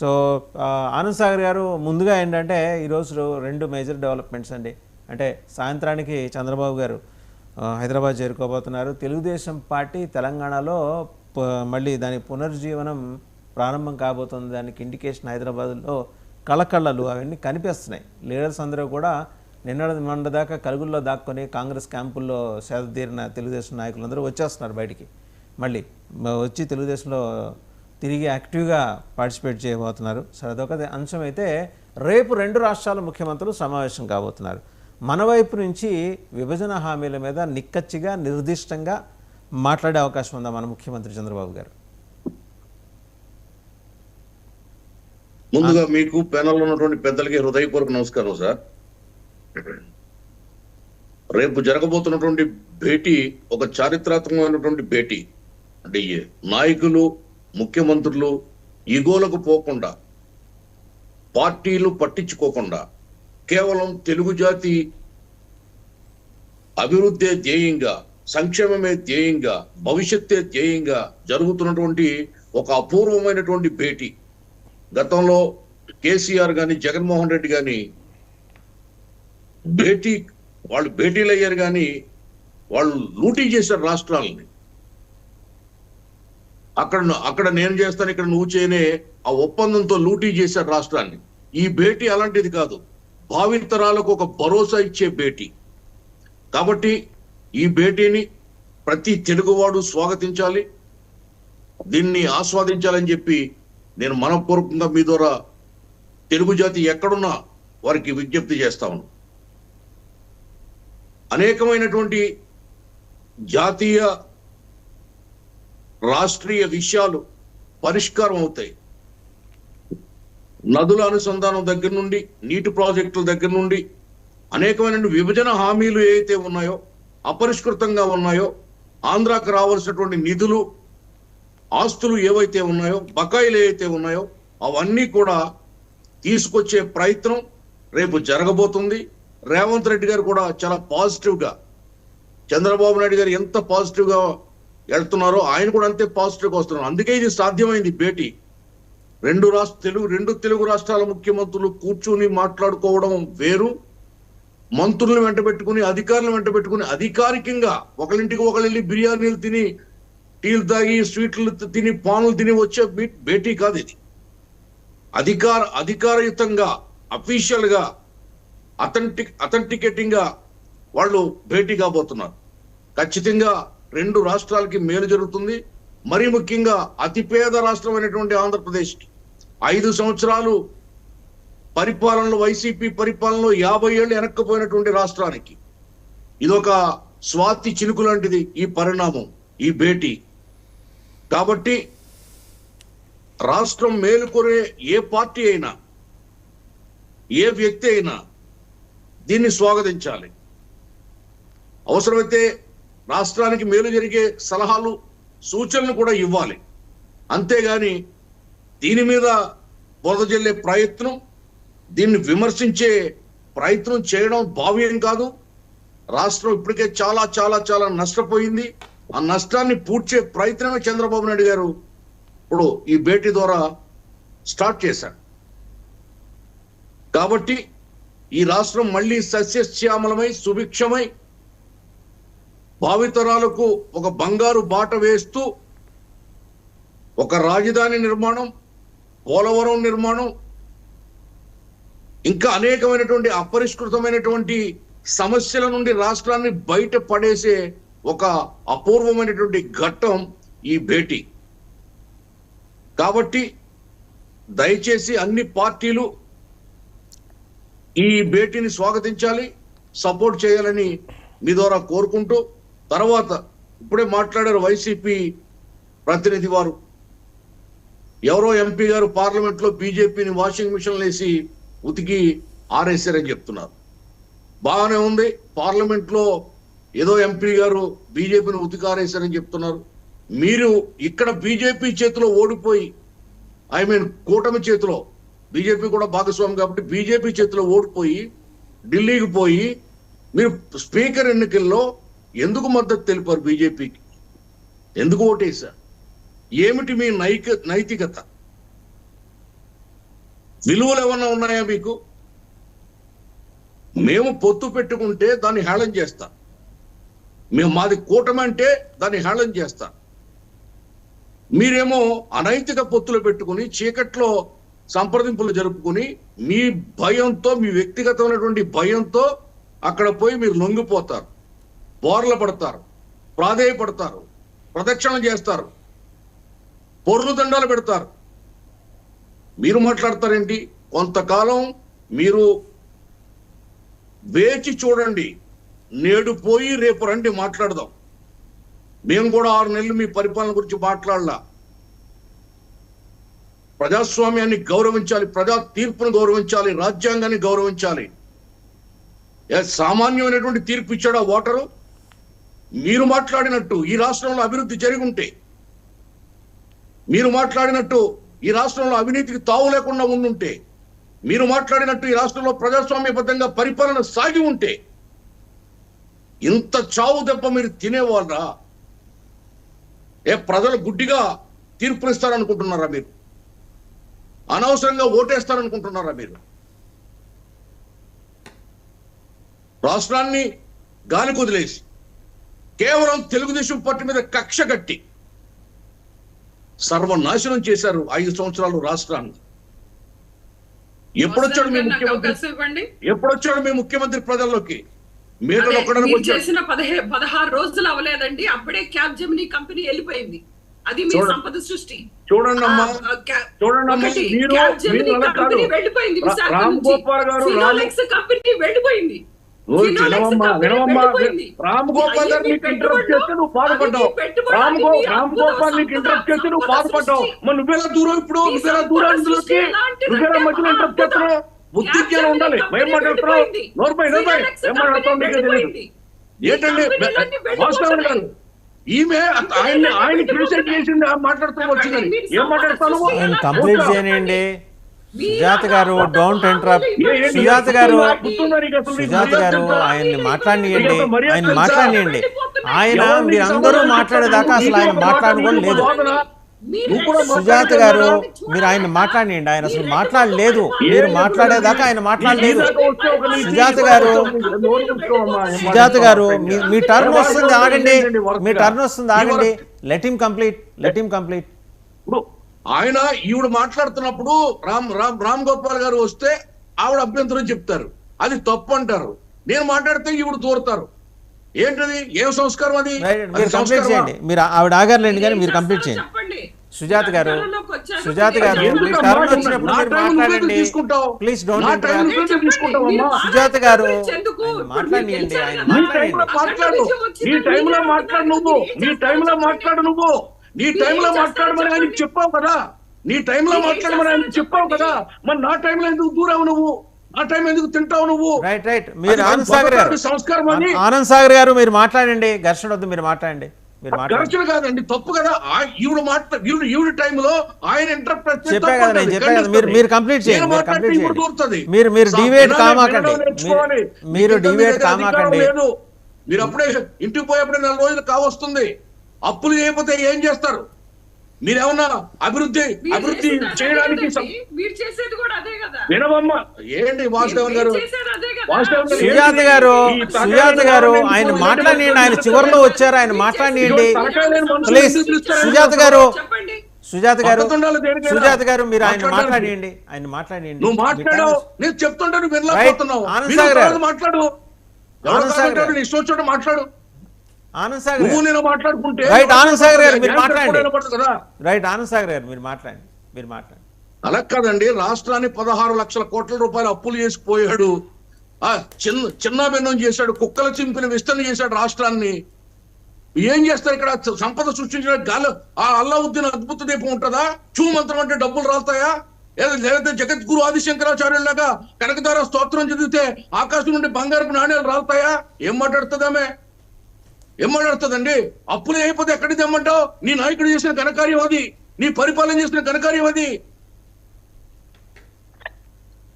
So Anand Sagar గారు, ముందుగా ఏంటంటే ఈరోజు రెండు మేజర్ డెవలప్మెంట్స్ అండి. అంటే సాయంత్రానికి చంద్రబాబు గారు హైదరాబాద్ చేరుకోబోతున్నారు. తెలుగుదేశం పార్టీ తెలంగాణలో మళ్ళీ దాని పునర్జీవనం ప్రారంభం కాబోతుంది. దానికి ఇండికేషన్ హైదరాబాద్లో కళకళలు అవన్నీ కనిపిస్తున్నాయి. లీడర్స్ అందరూ కూడా మొన్న దాకా కలుగుల్లో దాక్కొని కాంగ్రెస్ క్యాంపుల్లో సేదతీరిన తెలుగుదేశం నాయకులందరూ వచ్చేస్తున్నారు బయటికి. మళ్ళీ వచ్చి తెలుగుదేశంలో తిరిగి యాక్టివ్గా పార్టిసిపేట్ చేయబోతున్నారు. సో అదొక అంశం అయితే, రేపు రెండు రాష్ట్రాల ముఖ్యమంత్రులు సమావేశం కాబోతున్నారు. మన వైపు నుంచి విభజన హామీల మీద నిక్కచ్చిగా నిర్దిష్టంగా మాట్లాడే అవకాశం ఉందా మన ముఖ్యమంత్రి చంద్రబాబు గారు? ముందుగా మీకు ప్యానెల్లో ఉన్నటువంటి పెద్దలకి హృదయపూర్వక నమస్కారం సార్. రేపు జరగబోతున్నటువంటి భేటీ ఒక చారిత్రాత్మకమైనటువంటి భేటీ. అంటే నాయకులు, ముఖ్యమంత్రులు ఈగోలకు పోకుండా, పార్టీలు పట్టించుకోకుండా, కేవలం తెలుగు జాతి అభివృద్ధే ధ్యేయంగా, సంక్షేమమే ధ్యేయంగా, భవిష్యత్తే ధ్యేయంగా జరుగుతున్నటువంటి ఒక అపూర్వమైనటువంటి భేటీ. గతంలో కేసీఆర్ గాని, జగన్మోహన్ రెడ్డి గాని వాళ్ళు భేటీలు అయ్యారు కానీ వాళ్ళు లూటీ చేశారు రాష్ట్రాలని. అక్కడ నేను చేస్తాను, ఇక్కడ నువ్వు చేయనే ఆ ఒప్పందంతో లూటీ చేశారు రాష్ట్రాన్ని. ఈ భేటీ అలాంటిది కాదు, భావితరాలకు ఒక భరోసా ఇచ్చే భేటీ. కాబట్టి ఈ భేటీని ప్రతి తెలుగువాడు స్వాగతించాలి, దీన్ని ఆస్వాదించాలని చెప్పి నేను మనపూర్వకంగా మీ ద్వారా తెలుగు జాతి ఎక్కడున్నా వారికి విజ్ఞప్తి చేస్తాను. అనేకమైనటువంటి జాతీయ రాష్ట్రీయ విషయాలు పరిష్కారం అవుతాయి. నదుల అనుసంధానం దగ్గర నుండి, నీటి ప్రాజెక్టుల దగ్గర నుండి, అనేకమైన విభజన హామీలు ఏవైతే ఉన్నాయో, అపరిష్కృతంగా ఉన్నాయో, ఆంధ్రాకు రావాల్సినటువంటి నిధులు, ఆస్తులు ఏవైతే ఉన్నాయో, బకాయిలు ఏవైతే ఉన్నాయో అవన్నీ కూడా తీసుకొచ్చే ప్రయత్నం రేపు జరగబోతుంది. రేవంత్ రెడ్డి గారు కూడా చాలా పాజిటివ్గా, చంద్రబాబు నాయుడు గారు ఎంత పాజిటివ్గా వెళ్తున్నారో ఆయన కూడా అంతే పాజిటివ్గా వస్తున్నారు. అందుకే ఇది సాధ్యమైంది భేటీ. రెండు తెలుగు రాష్ట్రాల ముఖ్యమంత్రులు కూర్చుని మాట్లాడుకోవడం వేరు, మంత్రులను వెంట పెట్టుకుని, అధికారులను వెంట పెట్టుకుని అధికారికంగా ఒకరింటికి ఒకళ్ళు బిర్యానీలు తిని, టీలు తాగి, స్వీట్లు తిని, పానులు తిని వచ్చే భేటీ కాదు ఇది. అధికారయుతంగా, అఫీషియల్ గా, అథెంటికేటింగ్ గా వాళ్ళు భేటీ కాబోతున్నారు. ఖచ్చితంగా రెండు రాష్ట్రాలకి మేలు జరుగుతుంది. మరీ ముఖ్యంగా అతిపేద రాష్ట్రమైనటువంటి ఆంధ్రప్రదేశ్కి 5 సంవత్సరాలు పరిపాలనలో, వైసీపీ పరిపాలనలో 50 ఏళ్ళు వెనక్కిపోయినటువంటి రాష్ట్రానికి ఇదొక స్వాతి చినుకు లాంటిది ఈ పరిణామం, ఈ భేటీ. కాబట్టి రాష్ట్రం మేలుకొనే ఏ పార్టీ అయినా, ఏ వ్యక్తి అయినా దీన్ని స్వాగతించాలి. అవసరమైతే రాష్ట్రానికి మేలు జరిగే సలహాలు, సూచనలు కూడా ఇవ్వాలి. అంతేగాని దీని మీద బురద జల్లే ప్రయత్నం, దీన్ని విమర్శించే ప్రయత్నం చేయడం భావ్యం కాదు. రాష్ట్రం ఇప్పటికే చాలా చాలా చాలా నష్టపోయింది. ఆ నష్టాన్ని పూడ్చే ప్రయత్నమే చంద్రబాబు నాయుడు గారు ఇప్పుడు ఈ భేటీ ద్వారా స్టార్ట్ చేశారు. కాబట్టి ఈ రాష్ట్రం మళ్ళీ సస్యశ్యామలమై, సుభిక్షమై, భావితరాలకు ఒక బంగారు బాట వేస్తూ ఒక రాజధాని నిర్మాణం, పోలవరం నిర్మాణం, ఇంకా అనేకమైనటువంటి అపరిష్కృతమైనటువంటి సమస్యల నుండి రాష్ట్రాన్ని బయట పడేసే ఒక అపూర్వమైనటువంటి ఘట్టం ఈ భేటీ. కాబట్టి దయచేసి అన్ని పార్టీలు ఈ భేటీని స్వాగతించాలి, సపోర్ట్ చేయాలని మీ ద్వారా కోరుకుంటూ, తర్వాత ఇప్పుడే మాట్లాడారు వైసీపీ ప్రతినిధి వారు, ఎవరో ఎంపీ గారు పార్లమెంట్లో బీజేపీని వాషింగ్ మిషన్లు వేసి ఉతికి ఆరేసారని చెప్తున్నారు. బాగానే ఉంది, పార్లమెంట్లో ఏదో ఎంపీ గారు బీజేపీని ఉతికి ఆరేసారని చెప్తున్నారు. మీరు ఇక్కడ బీజేపీ చేతిలో ఓడిపోయి, కూటమి చేతిలో, బీజేపీ కూడా భాగస్వామి కాబట్టి బీజేపీ చేతిలో ఓడిపోయి ఢిల్లీకి పోయి మీరు స్పీకర్ ఎన్నికల్లో ఎందుకు మద్దతు తెలిపారు? బీజేపీకి ఎందుకు ఓటేశారు? ఏమిటి మీ నైతికత? విలువలు ఏమన్నా ఉన్నాయా మీకు? మేము పొత్తు పెట్టుకుంటే దాన్ని హేళన చేస్తాం, మాది కూటమి అంటే దాన్ని హేళన చేస్తాం. మీరేమో అనైతిక పొత్తులు పెట్టుకుని చీకట్లో సంప్రదింపులు జరుపుకుని మీ భయంతో, మీ వ్యక్తిగతమైనటువంటి భయంతో అక్కడ పోయి మీరు లొంగిపోతారు, బోర్ల పడతారు, ప్రాధేయపడతారు, ప్రదక్షిణ చేస్తారు, పొర్లు దండాలు పెడతారు. మీరు మాట్లాడతారేంటి? కొంతకాలం మీరు వేచి చూడండి, నేడు పోయి రేపు రండి మాట్లాడదాం. మేము కూడా 6 నెలలు మీ పరిపాలన గురించి మాట్లాడలా. ప్రజాస్వామ్యాన్ని గౌరవించాలి, ప్రజా తీర్పును గౌరవించాలి, రాజ్యాంగాన్ని గౌరవించాలి. సామాన్యమైనటువంటి తీర్పు ఇచ్చాడు ఆ ఓటరు. మీరు మాట్లాడినట్టు ఈ రాష్ట్రంలో అభివృద్ధి జరిగి ఉంటే, మీరు మాట్లాడినట్టు ఈ రాష్ట్రంలో అవినీతికి తావు లేకుండా ఉండుంటే, మీరు మాట్లాడినట్టు ఈ రాష్ట్రంలో ప్రజాస్వామ్యబద్ధంగా పరిపాలన సాగి ఉంటే, ఇంత చావు దెబ్బ మీరు తినేవాళ్ళరా? ప్రజలు గుడ్డిగా తీర్పునిస్తారనుకుంటున్నారా? మీరు అనవసరంగా ఓటేస్తారనుకుంటున్నారా? మీరు రాష్ట్రాన్ని గాలి కుదిలేసి కేవలం తెలుగుదేశం పార్టీ మీద కక్ష కట్టి సర్వనాశనం చేశారు 5 సంవత్సరాలు రాష్ట్రాన్ని. ఎప్పుడొచ్చాడు మీ ముఖ్యమంత్రి? ఎప్పుడొచ్చాడు మీ ముఖ్యమంత్రి ప్రజల్లోకి? చేసిన 16 రోజులు అవ్వలేదండి, అప్పుడే క్యాబ్ జెమినీ కంపెనీ వెళ్ళిపోయింది. అది మీ సంపద సృష్టి. చూడండి అమ్మా, కంపెనీ వెళ్ళిపోయింది, రామ్ గోపాల్ గారు కంపెనీ వెళ్ళిపోయింది. రామ్ గోపాల్ గారు నీకు ఇంటరప్ట్ చేస్తే నువ్వు బాధపడ్డావు. రామ్ గోపాల్ నీకు ఇంటరప్ట్ చేస్తే నువ్వు బాధపడ్డావు. మరి నువ్వెలా దూరం? ఇప్పుడు నువ్వెలా దూరం? నువ్వేలా మధ్యలో ఇంటరప్ట్ చేస్తున్నావు? బుద్ధి జ్ఞానం ఉండాలి. ఏం మాట్లాడుతున్నావు? నోర్పై ఏం మాట్లాడుతావు? నీకే తెలియదు. ఏంటండి వాస్తవం గారు, ఈమె ఆయన క్రిటిసైజ్ చేసింది మాట్లాడుతూ వచ్చిందని. ఏం మాట్లాడతాను? కంప్లీట్ చేయనండి సుజాత గారు. Don't interrupt. సుజాత గారు ఆయన్ని మాట్లాడియండి, ఆయన మాట్లాడియండి. ఆయన మీరందరూ మాట్లాడేదాకా అసలు ఆయన మాట్లాడుకోవడం లేదు. సుజాత గారు మీరు ఆయన మాట్లాడియండి, ఆయన అసలు మాట్లాడలేదు. మీరు మాట్లాడేదాకా ఆయన మాట్లాడలేదు. సుజాత గారు మీ టర్న్ వస్తుంది, ఆగండి. మీ టర్న్ వస్తుంది, ఆగండి. Let him complete. ఆయన ఈవిడ మాట్లాడుతున్నప్పుడు రామ్ గోపాల్ గారు వస్తే ఆవిడ అభ్యంతరం చెప్తారు, అది తప్పు అంటారు. నేను మాట్లాడితే ఈవిడ దూరతారు. ఏంటది? ఏం సంస్కారం అది? మీరు ఆవిడ ఆగారులేండి, కానీ మీరు కంప్లీట్ చేయండి. సుజాత గారు మీ టర్న్ వచ్చినప్పుడు మీరు మాట్లాడండి. Please don't interrupt. సుజాత గారు మాట్లాడండి, ఆయన మాట్లాడు. నీ టైంలో మాట్లాడు నువ్వు. నీ టైంలో మాట్లాడమని ఆయనకి చెప్పావు కదా. నీ టైంలో మాట్లాడమని ఆయనకి చెప్పావు కదా. మరి నా టైంలో ఎందుకు దూరావు నువ్వు? ఆ టైం ఎందుకు తింటావు నువ్వు? రైట్. మీరు ఆనంద్ సాగర్ గారు మీరు మాట్లాడండి. ఘర్షణ వద్దు, మీరు మాట్లాడండి. ఘర్షణ కాదండి, తప్పు కదా. ఈవిడ టైంలో ఆయన ఇంటర్ప్రెట్ చెప్పా కదా, నేను చెప్పా కదా. మీరు కంప్లీట్ చేయండి. మీరు డివేట్ కామాకండి. మీరు అప్పుడే ఇంటికి పోయేప్పుడే 4 రోజులు కావస్తుంది. అప్పులు చేయకపోతే ఏం చేస్తారు? మీరేమన్నా అభివృద్ధి చేయడానికి వినవమ్మా? ఏంటి వాసుదేవన్ గారు? సుజాత గారు ఆయన మాట్లాడియండి. ఆయన చివరిలో వచ్చారు, ఆయన మాట్లాడియండి ప్లీజ్. సుజాత గారు మీరు ఆయన మాట్లాడియండి. నువ్వు మాట్లాడావు, నేను చెప్తుంటే నువ్వు వినలేకపోతున్నావు. మాట్లాడు, మాట్లాడు. ఆనంద్ సాగర్ గారు మీరు మాట్లాడండి. అలా కాదండి, రాష్ట్రాన్ని 16 లక్షల కోట్ల రూపాయలు అప్పులు చేసిపోయాడు. చిన్న భిన్నం చేశాడు, కుక్కల చింపిన విస్తరణ చేశాడు రాష్ట్రాన్ని. ఏం చేస్తారు ఇక్కడ? సంపద సృష్టించిన గాలి అల్లావుద్దీన్ అద్భుత దీపం ఉంటుందా? చూమంత్రం అంటే డబ్బులు రాస్తాయా? లేకపోతే జగద్గురు ఆదిశంకరాచార్యులాగా కనకదార స్తోత్రం చదివితే ఆకాశం నుండి బంగారపు నాణ్యాలు రాస్తాయా? ఏం మాట్లాడుతుందండి? అప్పులు అయిపోతే ఎక్కడికి తెమ్మంటావు? నీ నాయకుడు చేసిన ఘనకార్యం అది, నీ పరిపాలన చేసిన ఘనకార్యం అది.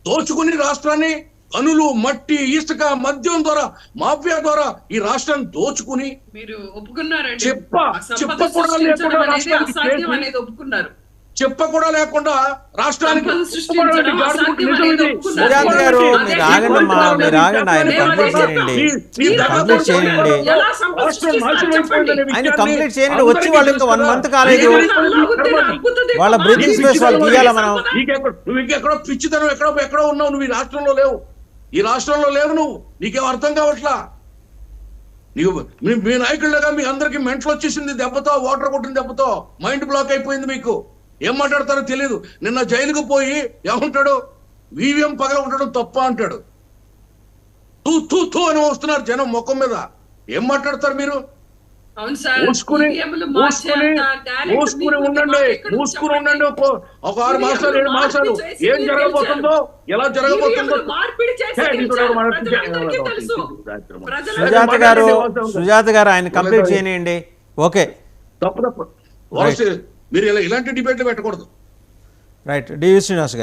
దోచుకుని రాష్ట్రాన్ని గనులు, మట్టి, ఇసుక, మద్యం ద్వారా, మాఫియా ద్వారా ఈ రాష్ట్రాన్ని దోచుకుని మీరు ఒప్పుకున్నారండి. చెప్ప కూడా లేకుండా రాష్ట్రానికి సంపద సృష్టించడం అసాధ్యం అనేది ఒప్పుకున్నారు. సుజాత గారు అదే మీరు ఆగండి అమ్మా, మీరు ఆగండి, ఆయన కంప్లీట్ చేయండి, కంప్లీట్ చేయండి. ఎలా సంపద సృష్టిస్తారు చెప్పండి. ఆయన కంప్లీట్ చేయండి. వచ్చి వాళ్ళు ఇంకా 1 month కాలేదు, వాళ్ళ బ్రీతింగ్ స్పేస్ వాళ్ళకి ఇవ్వాలా మనం? నువ్వు ఇంకెక్కడో పిచ్చితనం ఎక్కడో ఉన్నావు, నువ్వు ఈ రాష్ట్రంలో లేవు, ఈ రాష్ట్రంలో లేవు నువ్వు, నీకేం అర్థం కావట్లా. నీకు మీ నాయకులుగా మీ అందరికి మెంటలు వచ్చేసింది దెబ్బతో, వాటర్ కొట్టిన దెబ్బతో మైండ్ బ్లాక్ అయిపోయింది. మీకు ఏం మాట్లాడతారో తెలియదు. నిన్న జైలుకు పోయి ఏమంటాడు, ఈవీఎం పగల ఉండడం తప్ప అంటాడు. తూ తూ తూ అని వస్తున్నారు జనం ముఖం మీద. ఏం మాట్లాడతారు మీరు? మూసుకుని ఉండండి. ఒక 6 మాసాలు 7 మాసాలు ఏం జరగబోతుందో, ఎలా జరగబోతుందో. సుజాత గారు ఆయన కంప్లీట్ చేయనియండి. ఓకే, తప్పు మీరు ఇలాంటి డిబేట్లు పెట్టకూడదు. రైట్. డివి శ్రీనివాస్ గారు.